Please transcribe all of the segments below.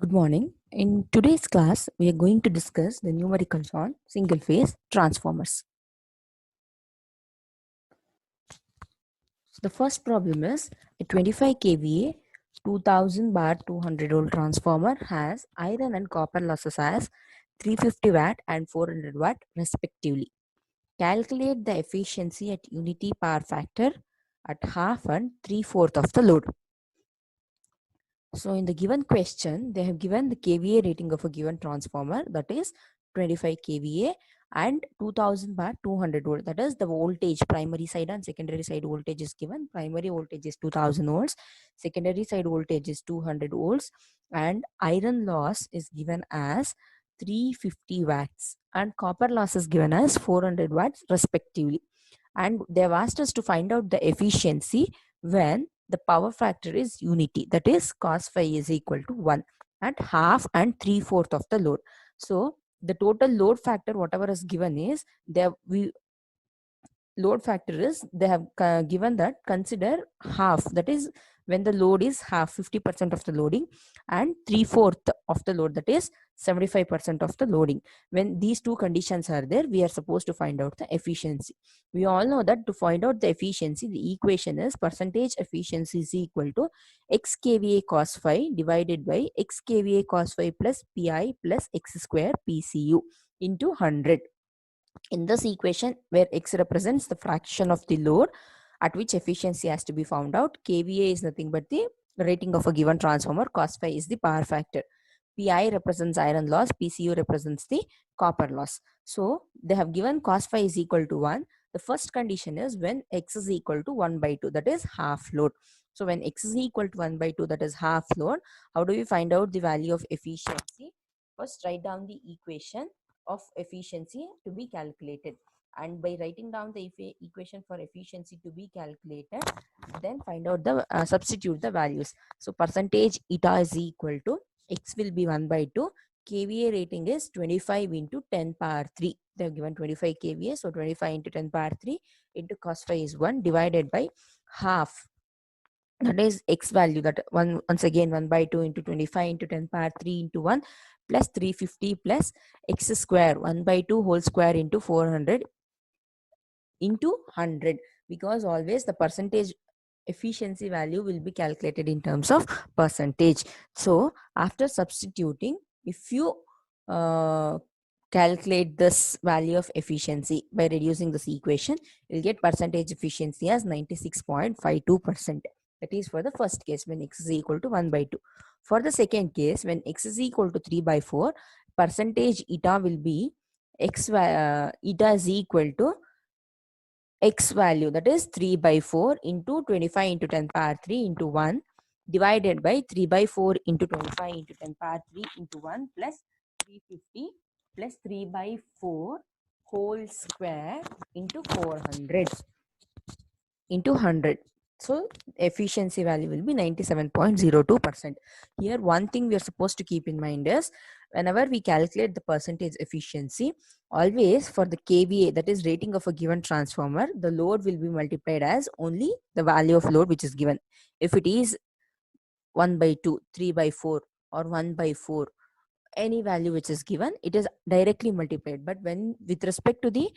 Good morning. In today's class, we are going to discuss the numericals on single phase transformers. So the first problem is a 25 kVA 2000 bar 200 volt transformer has iron and copper losses as 350 watt and 400 watt respectively. Calculate the efficiency at unity power factor at half and 3/4 of the load. So in the given question, they have given the kVA rating of a given transformer, that is 25 kVA and 2000 bar 200 volt. That is the voltage, primary side and secondary side voltage is given. Primary voltage is 2000 volts, secondary side voltage is 200 volts, and iron loss is given as 350 watts and copper loss is given as 400 watts respectively. And they have asked us to find out the efficiency when the power factor is unity, that is cos phi is equal to 1 at half and 3/4 of the load. So the total load factor whatever is given is there we load factor is they have given that consider half, that is when the load is half 50% of the loading and 3/4 of the load, that is 75% of the loading. When these two conditions are there, we are supposed to find out the efficiency. We all know that to find out the efficiency, the equation is percentage efficiency is equal to x kVA cos phi divided by x kVA cos phi plus pi plus x square pcu into 100. In this equation, where x represents the fraction of the load at which efficiency has to be found out, kVA is nothing but the rating of a given transformer, cos phi is the power factor, pi represents iron loss, pcu represents the copper loss. So they have given cos phi is equal to 1. The first condition is when x is equal to 1 by 2, that is half load. So when x is equal to 1 by 2, that is half load, how do we find out the value of efficiency? First write down the equation of efficiency to be calculated, and by writing down the equation for efficiency to be calculated, then find out the substitute the values. So percentage eta is equal to x will be 1 by 2, kVA rating is 25 into 10 power 3. They have given 25 kVA, so 25 into 10 power 3 into cos phi is 1 divided by half, that is x value, that once again 1 by 2 into 25 into 10 power 3 into 1 plus 350 plus x square 1 by 2 whole square into 400 into 100, because always the percentage efficiency value will be calculated in terms of percentage. So after substituting, if you calculate this value of efficiency by reducing this equation, you'll get percentage efficiency as 96.52%. That is for the first case when x is equal to 1 by 2. For the second case, when x is equal to 3 by 4, percentage eta will be eta is equal to x value, that is 3 by 4 into 25 into 10 power 3 into 1 divided by 3 by 4 into 25 into 10 power 3 into 1 plus 350 plus 3 by 4 whole square into 400 into 100. So efficiency value will be 97.02%. Here one thing we are supposed to keep in mind is whenever we calculate the percentage efficiency, always for the kVA, that is rating of a given transformer, the load will be multiplied as only the value of load which is given. If it is 1 by 2, 3 by 4 or 1 by 4, any value which is given, it is directly multiplied. But when with respect to the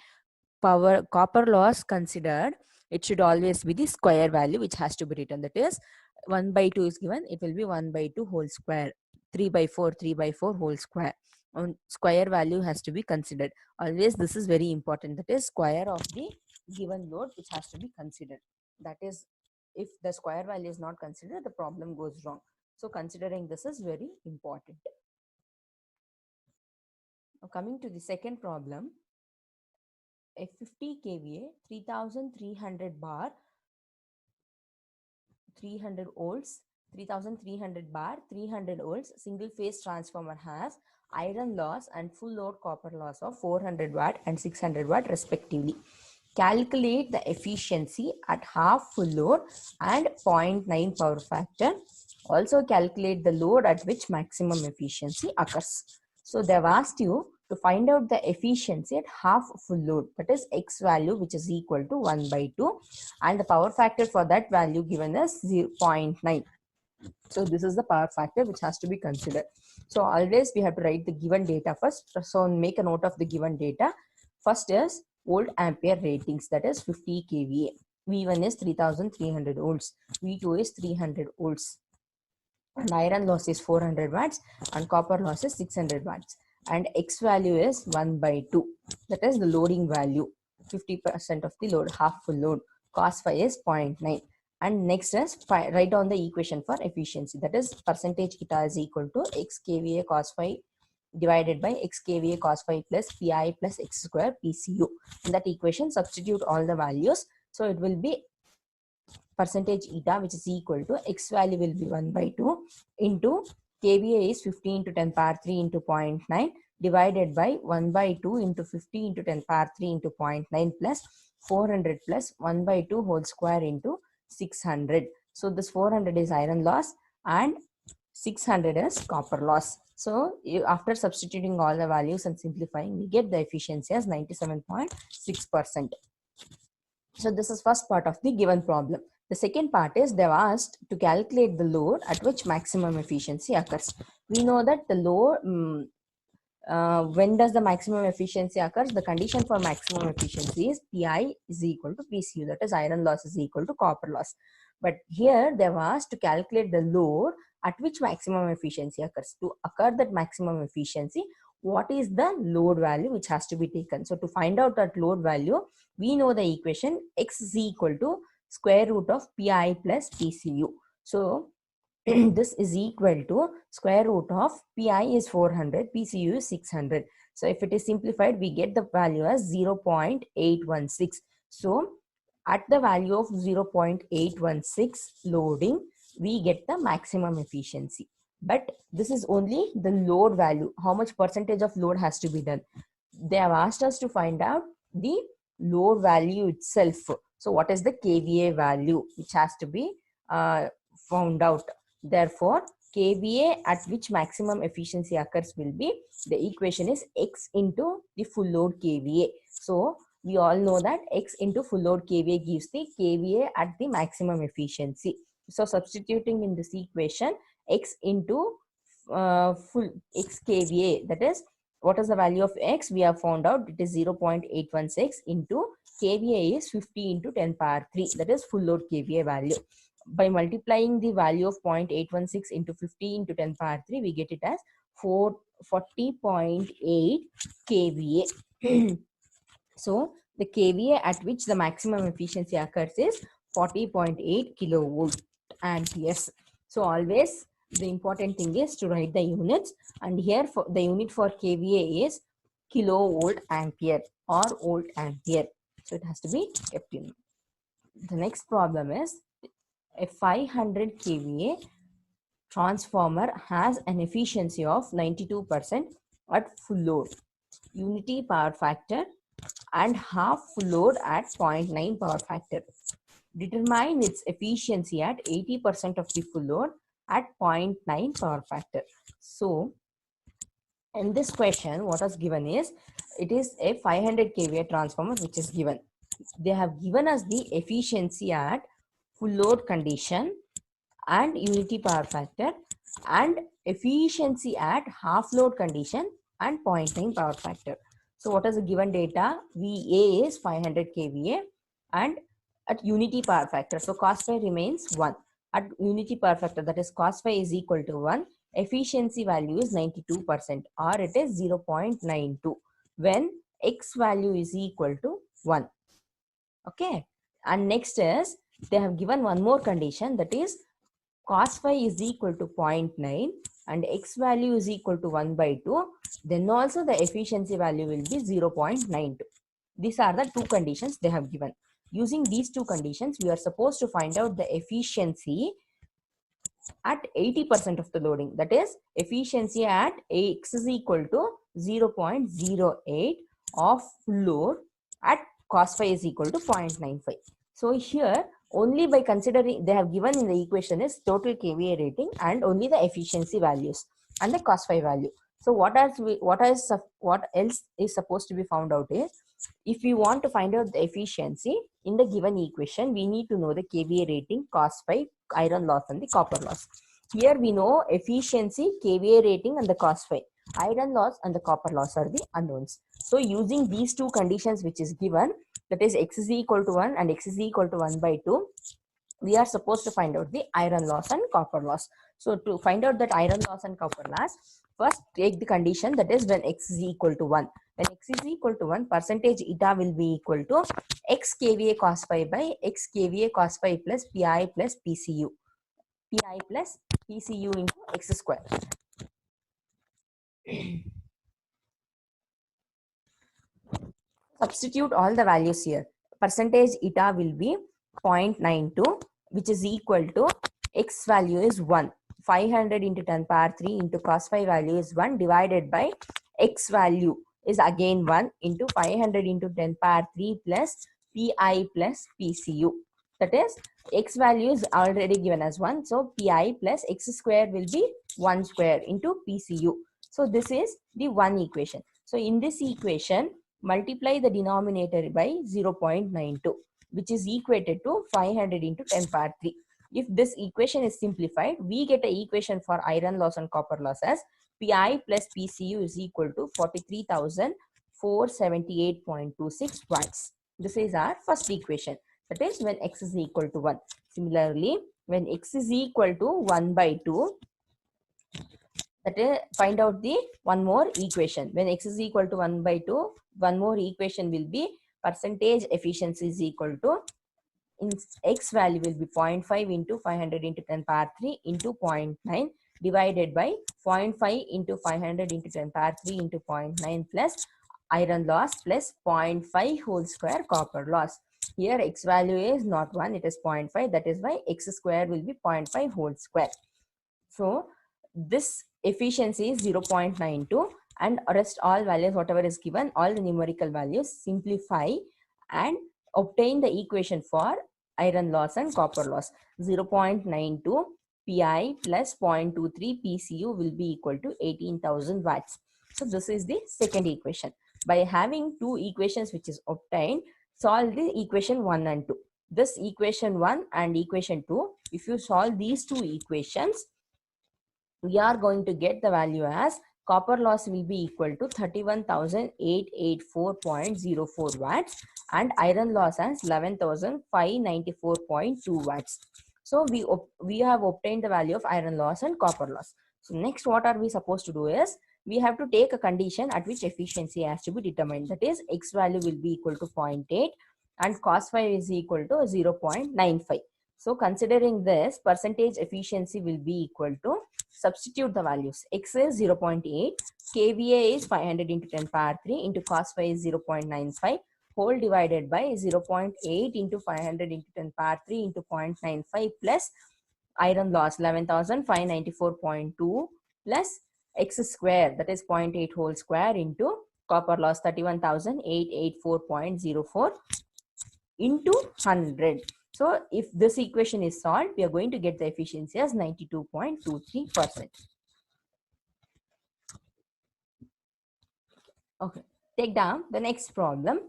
power copper loss considered, it should always be the square value which has to be written. That is 1 by 2 is given, it will be 1 by 2 whole square, 3 by 4 3 by 4 whole square. Square value has to be considered. Always this is very important, that is square of the given load which has to be considered. That is, if the square value is not considered, the problem goes wrong. So considering this is very important. Now coming to the second problem, a 50 kVA 3300 bar 300 volts 3300 bar 300 volts single phase transformer has iron loss and full load copper loss of 400 watt and 600 watt respectively. Calculate the efficiency at half full load and 0.9 power factor. Also calculate the load at which maximum efficiency occurs. So they have asked you to find out the efficiency at half full load, that is x value which is equal to 1 by 2, and the power factor for that value given as 0.9. So this is the power factor which has to be considered. So always we have to write the given data first. So make a note of the given data. First is volt ampere ratings, that is 50 kVA. V1 is 3300 volts. V2 is 300 volts. And iron loss is 400 watts and copper loss is 600 watts. And X value is 1 by 2. That is the loading value. 50% of the load, half full load. Cos phi is 0.9. And next is write down the equation for efficiency. That is percentage eta is equal to x kVA cos phi divided by x kVA cos phi plus pi plus x square PCU. In that equation, substitute all the values. So it will be percentage eta, which is equal to x value will be 1 by 2 into kVA is 50 into 10 power 3 into 0.9 divided by 1 by 2 into 50 into 10 power 3 into 0.9 plus 400 plus 1 by 2 whole square into 600. So this 400 is iron loss and 600 is copper loss. So after substituting all the values and simplifying, we get the efficiency as 97.6%. So this is first part of the given problem. The second part is they have asked to calculate the load at which maximum efficiency occurs. We know that the load, when does the maximum efficiency occurs? The condition for maximum efficiency is Pi is equal to PCU, that is iron loss is equal to copper loss. But here they have asked to calculate the load at which maximum efficiency occurs. To occur that maximum efficiency, what is the load value which has to be taken? So to find out that load value, we know the equation x is equal to square root of Pi plus PCU. So this is equal to square root of Pi is 400, PCU is 600. So if it is simplified, we get the value as 0.816. So at the value of 0.816 loading, we get the maximum efficiency. But this is only the load value. How much percentage of load has to be done? They have asked us to find out the load value itself. So what is the kVA value which has to be found out? Therefore, kVA at which maximum efficiency occurs will be, the equation is x into the full load kVA. So we all know that x into full load kVA gives the kVA at the maximum efficiency. So substituting in this equation, x into full x kVA, that is, what is the value of x? We have found out it is 0.816 into kVA is 50 into 10 power 3, that is full load kVA value. By multiplying the value of 0.816 into 50 into 10 power 3, we get it as 40.8 kVA. So the kVA at which the maximum efficiency occurs is 40.8 kilovolt amperes. So always the important thing is to write the units, and here for the unit for kVA is kilovolt ampere or volt ampere. So it has to be kept in. The next problem is a 500 kVA transformer has an efficiency of 92% at full load, unity power factor and half full load at 0.9 power factor. Determine its efficiency at 80% of the full load at 0.9 power factor. So in this question, what is given is, it is a 500 kVA transformer which is given. They have given us the efficiency at full load condition and unity power factor, and efficiency at half load condition and 0.9 power factor. So what is the given data? VA is 500 kVA and at unity power factor. So cos phi remains 1. At unity power factor, that is cos phi is equal to 1. Efficiency value is 92% or it is 0.92 when x value is equal to 1. Okay. And next is, they have given one more condition, that is cos phi is equal to 0.9 and x value is equal to 1 by 2, then also the efficiency value will be 0.92. These are the two conditions they have given. Using these two conditions, we are supposed to find out the efficiency at 80% of the loading. That is, efficiency at x is equal to 0.08 of load at cos phi is equal to 0.95. So here, only by considering, they have given in the equation is total kVA rating and only the efficiency values and the cos phi value. So what else is supposed to be found out is, if we want to find out the efficiency in the given equation, we need to know the kVA rating, cos phi, iron loss and the copper loss. Here we know efficiency, KVA rating and the cost phi. Iron loss and the copper loss are the unknowns. So using these two conditions which is given, that is x is equal to 1 and x is equal to 1 by 2, we are supposed to find out the iron loss and copper loss. So to find out that iron loss and copper loss, first take the condition, that is when x is equal to 1. When x is equal to 1, percentage eta will be equal to x kVA cos phi by x kVA cos phi plus pi plus PCU. Pi plus PCU into x square. Substitute all the values here. Percentage eta will be 0.92, which is equal to x value is 1. 500 into 10 power 3 into cos phi value is 1 divided by x value is again 1 into 500 into 10 power 3 plus pi plus PCU. That is, x value is already given as 1. So pi plus x square will be 1 square into PCU. So this is the one equation. So in this equation, multiply the denominator by 0.92, which is equated to 500 into 10 power 3. If this equation is simplified, we get an equation for iron loss and copper loss as Pi plus PCU is equal to 43,478.26 watts. This is our first equation. That is when x is equal to 1. Similarly, when x is equal to 1 by 2, that is, find out the one more equation. When x is equal to 1 by 2, one more equation will be percentage efficiency is equal to, in x value will be 0.5 into 500 into 10 power 3 into 0.9 divided by 0.5 into 500 into 10 power 3 into 0.9 plus iron loss plus 0.5 whole square copper loss. Here x value is not 1, it is 0.5. That is why x square will be 0.5 whole square. So this efficiency is 0.92 and rest all values whatever is given, all the numerical values, simplify and obtain the equation for iron loss and copper loss. 0.92 Pi plus 0.23 PCU will be equal to 18,000 watts. So this is the second equation. By having two equations which is obtained, solve the equation 1 and 2. This equation 1 and equation 2, if you solve these two equations, we are going to get the value as copper loss will be equal to 31,884.04 watts and iron loss as 11,594.2 watts. So we have obtained the value of iron loss and copper loss. So next what are we supposed to do is, we have to take a condition at which efficiency has to be determined. That is, x value will be equal to 0.8 and cos phi is equal to 0.95. So considering this, percentage efficiency will be equal to, substitute the values. X is 0.8, kVA is 500 into 10 power 3 into cos phi is 0.95 whole divided by 0.8 into 500 into 10 power 3 into 0.95 plus iron loss 11,594.2 plus x square, that is 0.8 whole square into copper loss 31,884.04 into 100. So if this equation is solved, we are going to get the efficiency as 92.23%. Okay, take down the next problem.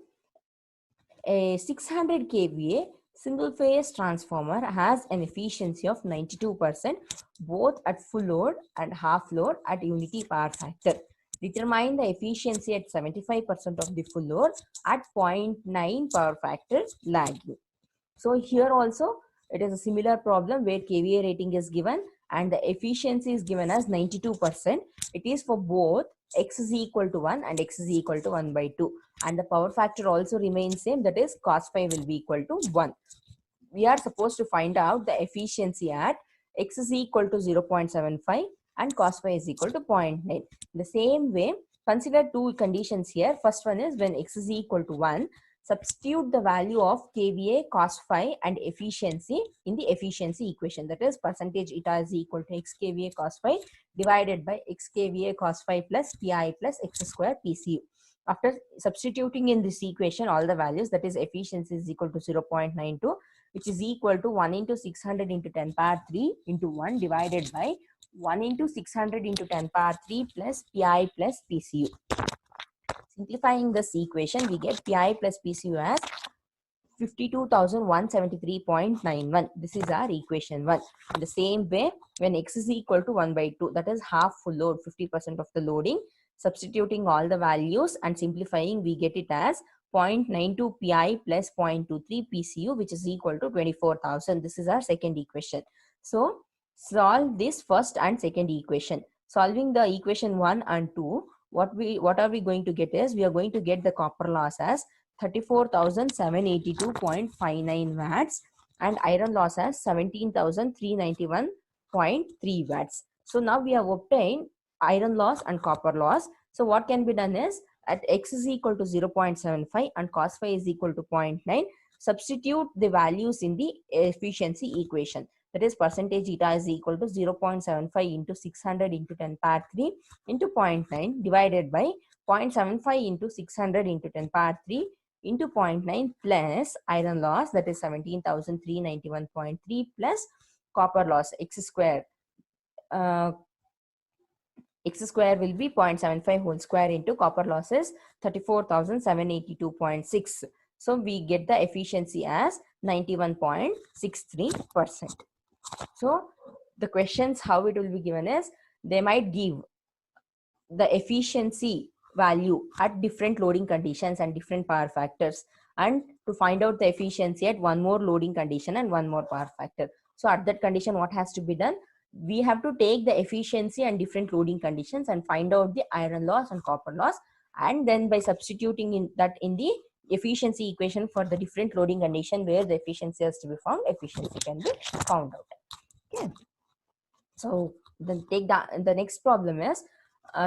A 600 kVA single phase transformer has an efficiency of 92% both at full load and half load at unity power factor. Determine the efficiency at 75% of the full load at 0.9 power factor lagging. So here also it is a similar problem where kVA rating is given and the efficiency is given as 92%. It is for both x is equal to 1 and x is equal to 1 by 2. And the power factor also remains same, that is cos phi will be equal to 1. We are supposed to find out the efficiency at x is equal to 0.75 and cos phi is equal to 0.9. The same way, consider two conditions here. First one is when x is equal to 1, substitute the value of kVA, cos phi and efficiency in the efficiency equation. That is, percentage eta is equal to x kVA cos phi divided by x kVA cos phi plus pi plus x square PCU. After substituting in this equation all the values, that is efficiency is equal to 0.92, which is equal to 1 into 600 into 10 power 3 into 1 divided by 1 into 600 into 10 power 3 plus pi plus PCU. Simplifying this equation, we get pi plus PCU as 52,173.91. This is our equation 1. In the same way, when x is equal to 1 by 2, that is half full load, 50% of the loading, substituting all the values and simplifying, we get it as 0.92 pi plus 0.23 PCU, which is equal to 24,000. This is our second equation. So solve this first and second equation. Solving the equation 1 and 2, what are we going to get is, we are going to get the copper loss as 34,782.59 watts and iron loss as 17,391.3 watts. So now we have obtained iron loss and copper loss. So what can be done is, at x is equal to 0.75 and cos phi is equal to 0.9, substitute the values in the efficiency equation. That is, percentage eta is equal to 0.75 into 600 into 10 power 3 into 0.9 divided by 0.75 into 600 into 10 power 3 into 0.9 plus iron loss, that is 17,391.3 plus copper loss x square. X square will be 0.75 whole square into copper loss is 34,782.6. So we get the efficiency as 91.63%. So the questions how it will be given is, they might give the efficiency value at different loading conditions and different power factors, and to find out the efficiency at one more loading condition and one more power factor. So at that condition, what has to be done? We have to take the efficiency and different loading conditions and find out the iron loss and copper loss, and then by substituting in that in the efficiency equation for the different loading condition where the efficiency has to be found, efficiency can be found out. Okay. So then take the next problem is,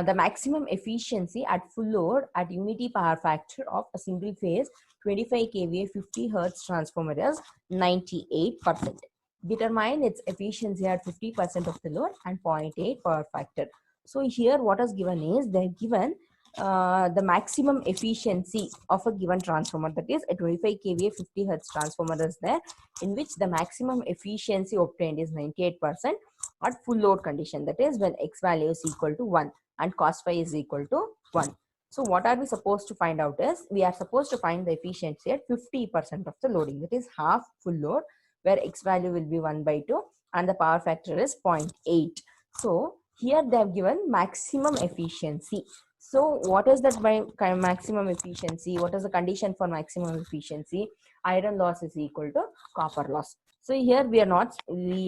the maximum efficiency at full load at unity power factor of a single phase 25 kVA 50 Hertz transformer is 98%. Determine its efficiency at 50% of the load and 0.8 power factor. So here what is given is, they have given the maximum efficiency of a given transformer, that is a 25 kVA 50 Hertz transformer is there, in which the maximum efficiency obtained is 98% at full load condition, that is when x value is equal to 1 and cos phi is equal to 1. So what are we supposed to find out is, we are supposed to find the efficiency at 50% of the loading, that is half full load, where x value will be 1 by 2 and the power factor is 0.8. So here they have given maximum efficiency. So what is that by maximum efficiency? What is the condition for maximum efficiency? Iron loss is equal to copper loss. So here we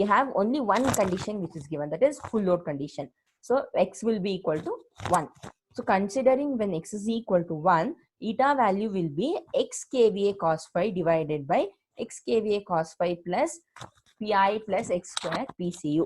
have only one condition which is given, that is full load condition. So x will be equal to 1. So considering when x is equal to 1, eta value will be x kVA cos phi divided by x kVA cos phi plus pi plus x square PCU.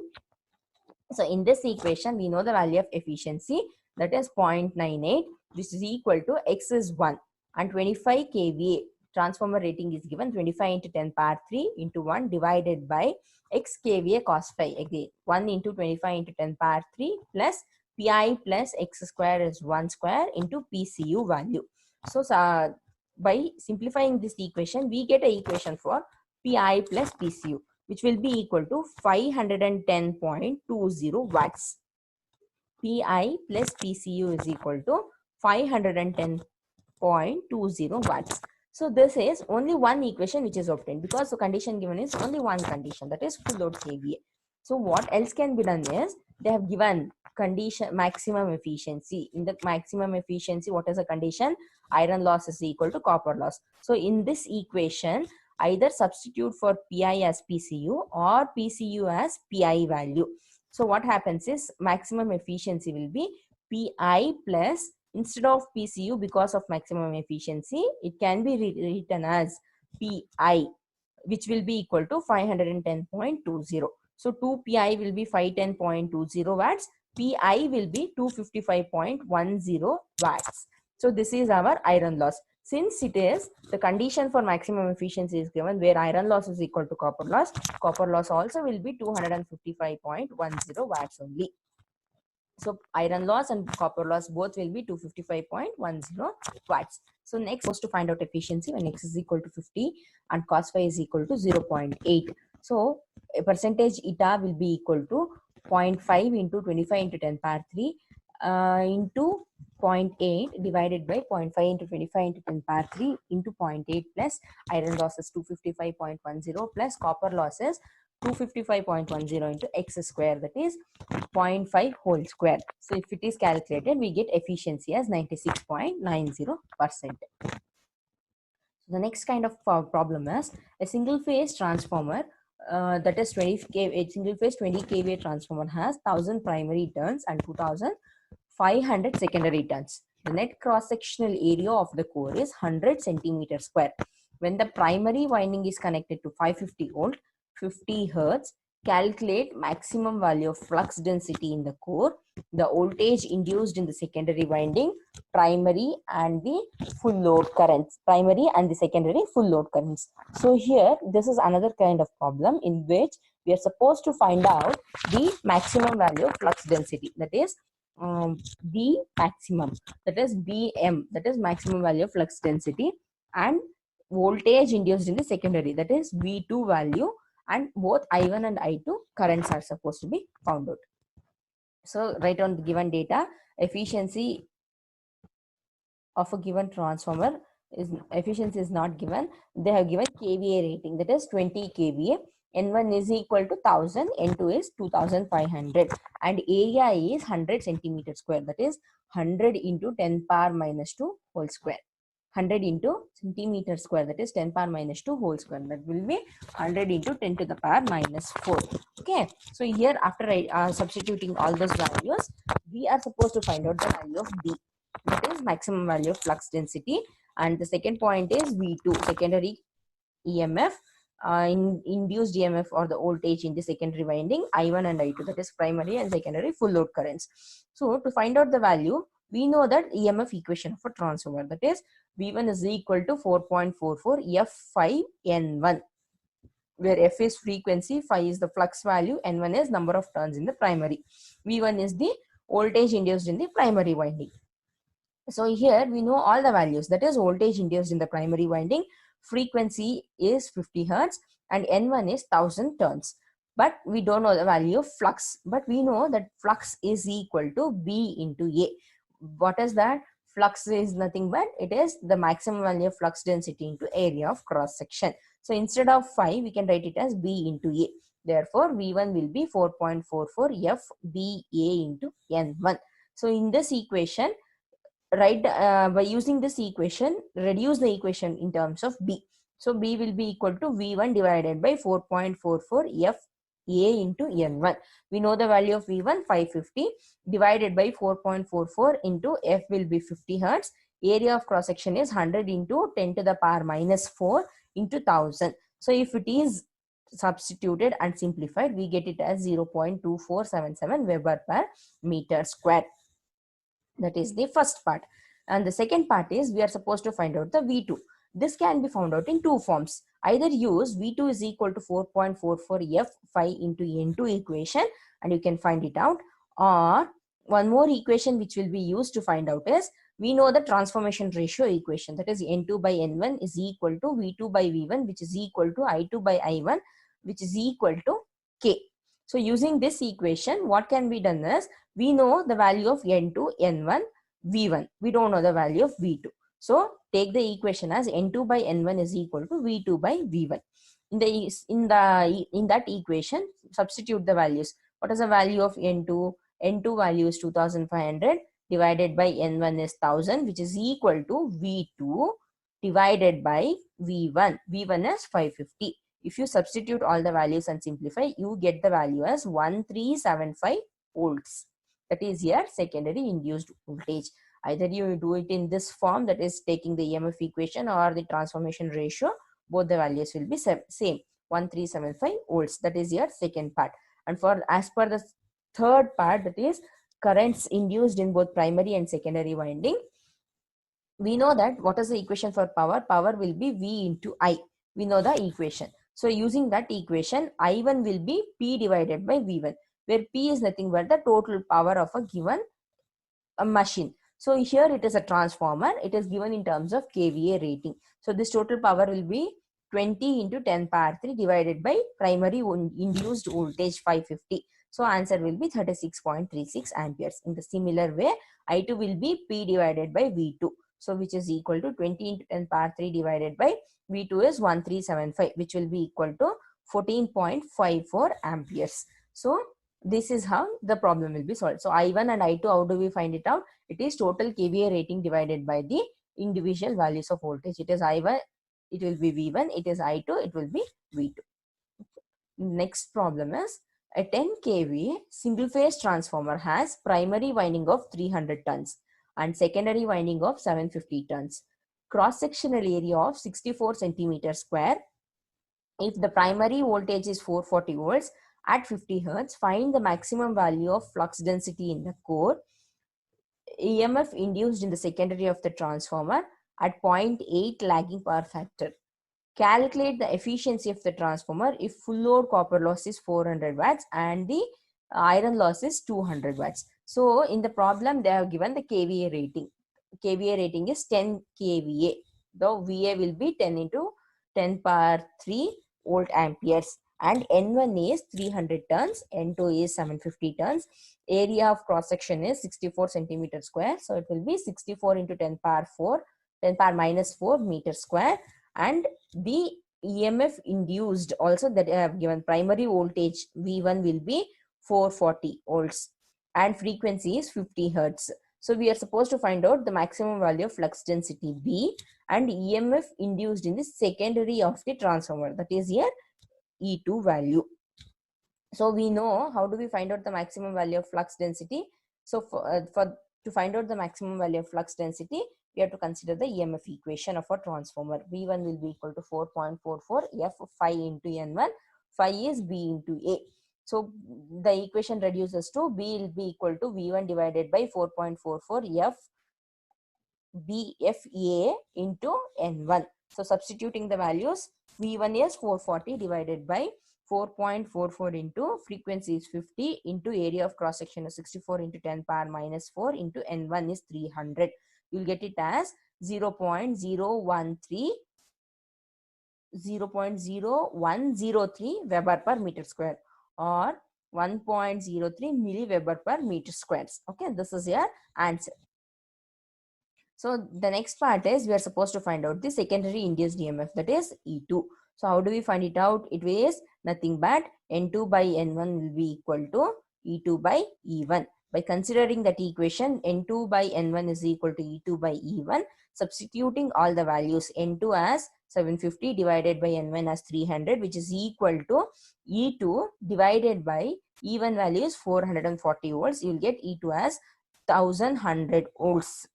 So in this equation, we know the value of efficiency, that is 0.98, which is equal to x is 1 and 25 kVA transformer rating is given, 25 into 10 power 3 into 1 divided by x kVA cos phi, again 1 into 25 into 10 power 3 plus pi plus x square is 1 square into PCU value. So by simplifying this equation, we get an equation for pi plus PCU, which will be equal to 510.20 watts. Pi plus PCU is equal to 510.20 watts. So this is only one equation which is obtained, because the condition given is only one condition, that is full load kVA. So what else can be done is, they have given condition maximum efficiency. In the maximum efficiency, what is the condition? Iron loss is equal to copper loss. So in this equation, either substitute for pi as PCU or PCU as pi value. So what happens is, maximum efficiency will be pi plus, instead of PCU, because of maximum efficiency, it can be written as pi, which will be equal to 510.20. So 2 pi will be 510.20 watts. Pi will be 255.10 watts. So this is our iron loss. Since it is the condition for maximum efficiency is given, where iron loss is equal to copper loss also will be 255.10 watts only. So iron loss and copper loss both will be 255.10 watts. So next was to find out efficiency when x is equal to 50 and cos phi is equal to 0.8. So a percentage eta will be equal to 0.5 into 25 into 10 power 3 into 0.8 divided by 0.5 into 25 into 10 power 3 into 0.8 plus iron losses 255.10 plus copper losses 255.10 into x square, that is 0.5 whole square. So if it is calculated, we get efficiency as 96.90%. The next kind of problem is a single phase transformer, that is 20 kV, a single phase 20 kVA transformer has 1000 primary turns and 2500 secondary turns. The net cross sectional area of the core is 100 centimeter square. When the primary winding is connected to 550 volt 50 hertz, calculate maximum value of flux density in the core, the voltage induced in the secondary winding, primary and the full load currents, primary and the secondary full load currents. So here this is another kind of problem in which we are supposed to find out the maximum value of flux density, that is B maximum, that is BM, that is maximum value of flux density, and voltage induced in the secondary, that is V2 value, and both I1 and I2 currents are supposed to be found out. So write on the given data, efficiency of a given transformer is not given. They have given kVA rating, that is 20 kVA. N1 is equal to 1000, N2 is 2500, and area is 100 centimeter square, that is 100 into 10 power minus 2 whole square. 100 into centimeter square, that is 10 power minus 2 whole square, that will be 100 into 10 to the power minus 4. Okay, so here after substituting all those values, we are supposed to find out the value of B, that is maximum value of flux density, and the second point is V2, secondary EMF, induced EMF or the voltage in the secondary winding, I1 and I2, that is primary and secondary full load currents. So to find out the value, we know that EMF equation of a transformer, that is V1 is equal to 4.44 F5 N1, where F is frequency, phi is the flux value, N1 is number of turns in the primary, V1 is the voltage induced in the primary winding. So here we know all the values, that is voltage induced in the primary winding, frequency is 50 hertz, and N1 is 1000 turns. But we don't know the value of flux, but we know that flux is equal to B into A. What is that? Flux is nothing but it is the maximum value of flux density into area of cross section. So instead of 5, we can write it as B into A. Therefore, V1 will be 4.44 FBA into N1. So in this equation, by using this equation, reduce the equation in terms of B. So B will be equal to V1 divided by 4.44 FA into N1. We know the value of V1 550 divided by 4.44 into F will be 50 hertz. Area of cross section is 100 into 10 to the power minus 4 into 1000. So if it is substituted and simplified, we get it as 0.2477 Weber per meter square. That is the first part. And the second part is we are supposed to find out the V2. This can be found out in two forms. Either use V2 is equal to 4.44 F5 into N2 equation and you can find it out, or one more equation which will be used to find out is, we know the transformation ratio equation, that is N2 by N1 is equal to V2 by V1, which is equal to I2 by I1, which is equal to K. So using this equation, what can be done is, we know the value of N2, N1, V1. We don't know the value of V2. So take the equation as N2 by N1 is equal to V2 by V1. In that equation, substitute the values. What is the value of N2? N2 value is 2500 divided by N1 is 1000, which is equal to V2 divided by V1. V1 is 550. If you substitute all the values and simplify, you get the value as 1375 volts. That is your secondary induced voltage. Either you do it in this form, that is taking the EMF equation, or the transformation ratio, both the values will be same, 1375 volts. That is your second part. And for as per the third part, that is currents induced in both primary and secondary winding, we know that what is the equation for power? Power will be V into I. We know the equation. So using that equation, I1 will be P divided by V1, where P is nothing but the total power of a given machine. So here it is a transformer. It is given in terms of kVA rating. So this total power will be 20 into 10 power 3 divided by primary induced voltage 550. So answer will be 36.36 amperes. In the similar way, I2 will be P divided by V2. So which is equal to 20 into 10 power 3 divided by V2 is 1375, which will be equal to 14.54 amperes. So this is how the problem will be solved. So I1 and I2, how do we find it out? It is total KVA rating divided by the individual values of voltage. It is I1, it will be V1, it is I2, it will be V2. Next problem is a 10 kVA single phase transformer has primary winding of 300 tons and secondary winding of 750 tons. Cross sectional area of 64 centimeter square. If the primary voltage is 440 volts at 50 hertz, find the maximum value of flux density in the core, EMF induced in the secondary of the transformer at 0.8 lagging power factor. Calculate the efficiency of the transformer if full load copper loss is 400 watts and the iron loss is 200 watts. So in the problem, they have given the KVA rating. KVA rating is 10 KVA. The VA will be 10 into 10 power 3 volt amperes. And N1 is 300 tons, N2 is 750 tons. Area of cross section is 64 centimeter square. So it will be 64 into 10 power 4, 10 power minus 4 meter square. And the EMF induced also that I have given, primary voltage V1 will be 440 volts and frequency is 50 hertz. So we are supposed to find out the maximum value of flux density B and EMF induced in the secondary of the transformer, that is here E2 value. So we know how do we find out the maximum value of flux density. So to find out the maximum value of flux density, we have to consider the EMF equation of a transformer. V1 will be equal to 4.44 F phi into N1. Phi is B into A. So the equation reduces to B will be equal to V1 divided by 4.44 F BFA into N1. So substituting the values, V1 is 440 divided by 4.44 into frequency is 50 into area of cross section is 64 into 10 power minus 4 into N1 is 300. You'll get it as 0.0103 Weber per meter square or 1.03 milliweber per meter square. Okay, this is your answer. So the next part is we are supposed to find out the secondary induced EMF, that is E2. So how do we find it out? It is nothing but N2 by N1 will be equal to E2 by E1. By considering that equation, N2 by N1 is equal to E2 by E1, substituting all the values, N2 as 750 divided by N1 as 300, which is equal to E2 divided by E1 value is 440 volts. You will get E2 as 1100 volts.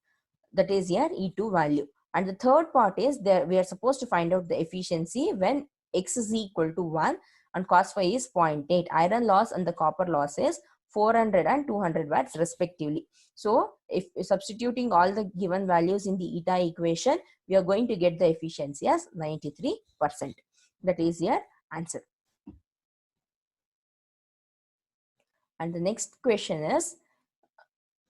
That is your E2 value. And the third part is that we are supposed to find out the efficiency when X is equal to 1 and cos phi is 0.8. Iron loss and the copper loss is 400 and 200 watts respectively. So if substituting all the given values in the eta equation, we are going to get the efficiency as 93%. That is your answer. And the next question is,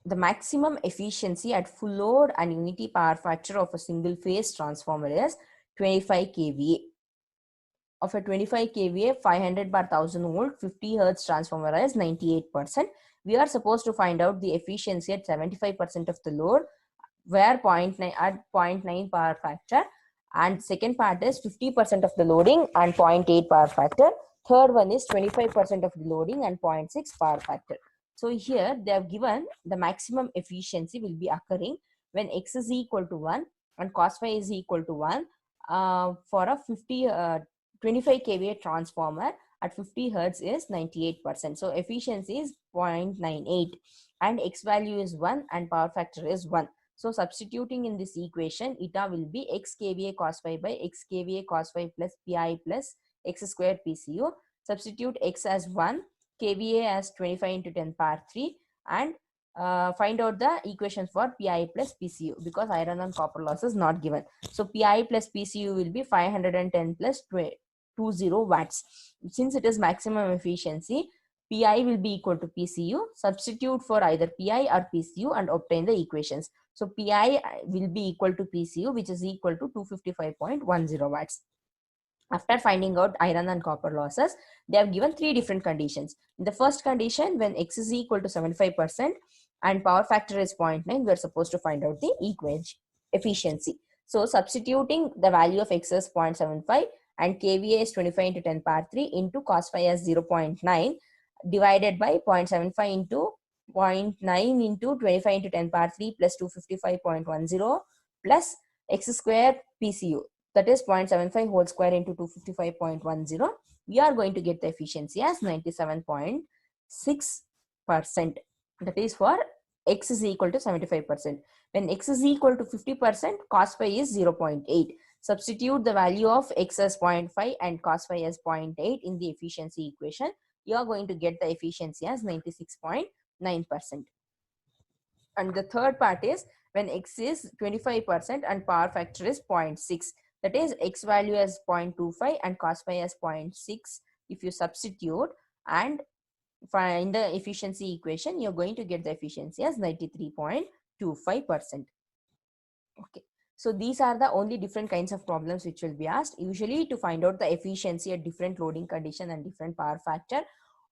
the maximum efficiency at full load and unity power factor of a single phase transformer is 25 kVA. Of a 25 kVA 500 bar 1000 volt 50 hertz transformer is 98%. We are supposed to find out the efficiency at 75% of the load where 0.9 at 0.9 power factor, and second part is 50% of the loading and 0.8 power factor. Third one is 25% of the loading and 0.6 power factor. So here they have given the maximum efficiency will be occurring when X is equal to 1 and cos phi is equal to 1 for a 25 kVA transformer at 50 hertz is 98%. So efficiency is 0.98 and X value is 1 and power factor is 1. So substituting in this equation, eta will be X kVA cos phi by X kVA cos phi plus Pi plus X square PCU. Substitute X as 1, kVA as 25 into 10 power 3 and find out the equation for Pi plus PCU because iron and copper loss is not given. So Pi plus PCU will be 510 plus 20 watts. Since it is maximum efficiency, Pi will be equal to PCU. Substitute for either Pi or PCU and obtain the equations. So Pi will be equal to PCU, which is equal to 255.10 watts. After finding out iron and copper losses, they have given three different conditions. In the first condition, when X is equal to 75% and power factor is 0.9, we are supposed to find out the efficiency. So substituting the value of X as 0.75 and kVA is 25 into 10 power 3 into cos phi as 0.9 divided by 0.75 into 0.9 into 25 into 10 power 3 plus 255.10 plus X square PCU, that is 0.75 whole square into 255.10, we are going to get the efficiency as 97.6%. That is for X is equal to 75%. When X is equal to 50%, cos phi is 0.8. Substitute the value of X as 0.5 and cos phi as 0.8 in the efficiency equation. You are going to get the efficiency as 96.9%. And the third part is when X is 25% and power factor is 0.6. That is X value as 0.25 and cos phi as 0.6. If you substitute and find the efficiency equation, you're going to get the efficiency as 93.25%. Okay. So these are the only different kinds of problems which will be asked. Usually to find out the efficiency at different loading condition and different power factor,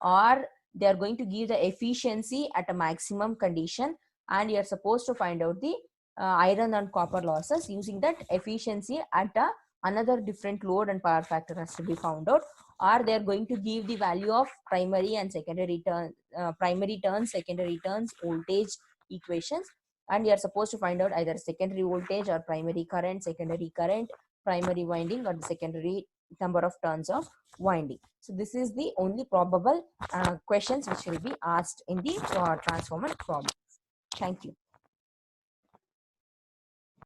or they are going to give the efficiency at a maximum condition, and you are supposed to find out the iron and copper losses. Using that efficiency at another different load and power factor has to be found out, or they are going to give the value of primary and secondary primary turns, secondary turns, voltage equations, and you are supposed to find out either secondary voltage or primary current, secondary current, primary winding, or the secondary number of turns of winding. So this is the only probable questions which will be asked in the transformer problem. Thank you.